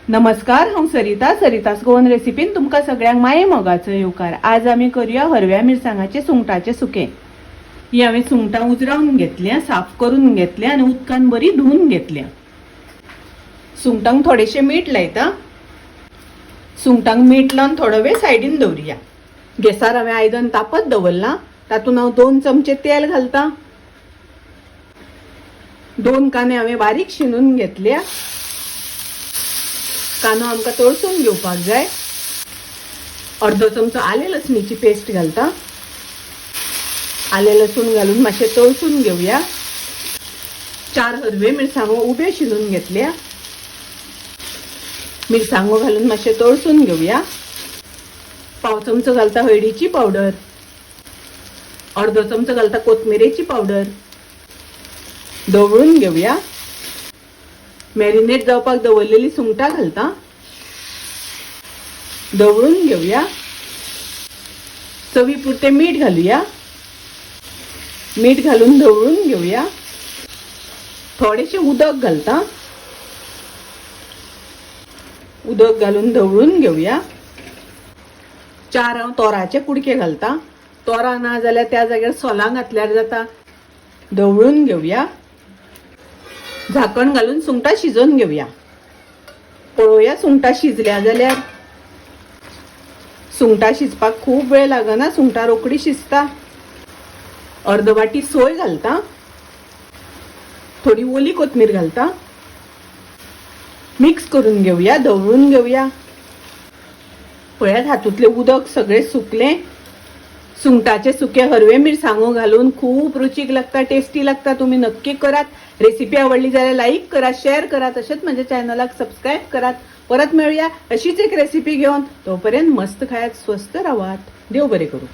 नमस्कार, हांव सरितास गोवन रेसिपीन तुमकां सगळ्यांक माये मोगाचो येवकार। आज आमी करूया हरव्या मिरसांगाचे सुंगटाचे सुके। ही हांवें सुंगटां उजरावन घेतल्या, साफ करून घेतल्या आनी उदकान बरी धुवन घेतल्या। सुंगटांक थोडेशें मीठ लायता। सुंगटांक मीठ लावन थोडो वेळ सायडीन दवरया। गॅसार हांवें आयदन तापत दवरलां। तातूंत हांव 2 चमचे तेल घालता। 2 कांदे हांवें बारीक शिनून घेतल्या। कांदो आमकां तळसून घेवपाक जाय। अर्धो चमचो आले लसणीची पेस्ट घालता। आले लसूण घालून मातशें तळसून घेवया। 4 हरवे मिरसांगो उबे शिनून घेतल्या। मिरसांगो घालून मातशें तळसून घेवया। पाव चमचो घालता हळदीची पावडर। अर्धो चमचो घालता कोथमिरेची पावडर। दवळून घेवया। मॅरिनेट जावपाक दवरलेली सुंगटां घालता। दवळून घेवया। चवी पुरते मीठ घालूया। मीठ घालून दवळून घेवया। थोडेशें उदक घालता। उदक घालून दवळून घेवया। 4 हांव तोराचे कुडके घालता। तोरां ना जाल्यार त्या जाग्यार सोलां घातल्यार जाता। दवळून घेवया। झाकण घालून सुंगटां शिजोवन घेवया। पळोवया सुंगटां शिजल्या जाल्यार। सुंगटां शिजपाक खूब वेळ लागना, सुंगटां रोखडी शिजता। अर्द वाटी सोय घालता। थोडी ओली कोथमीर घालता। मिक्स करून घेवया, दवळून घेवया। पळयात हातूंतले उदक सगळे सुकले। सुंगटाचे सुके हरवे मिरसांगो घालून खूब रुचीक लागता, टेस्टी लागता। तुम्ही नक्की करात। रेसिपी आवडली जाल्यार लाईक करा, शेअर करा, तसेच माझ्या चॅनलाक सबस्क्राईब करात। परत मिळूया अशीच एक रेसिपी घेऊन। तोपर्यंत मस्त खायात, स्वस्त राहात। देव बरे करू।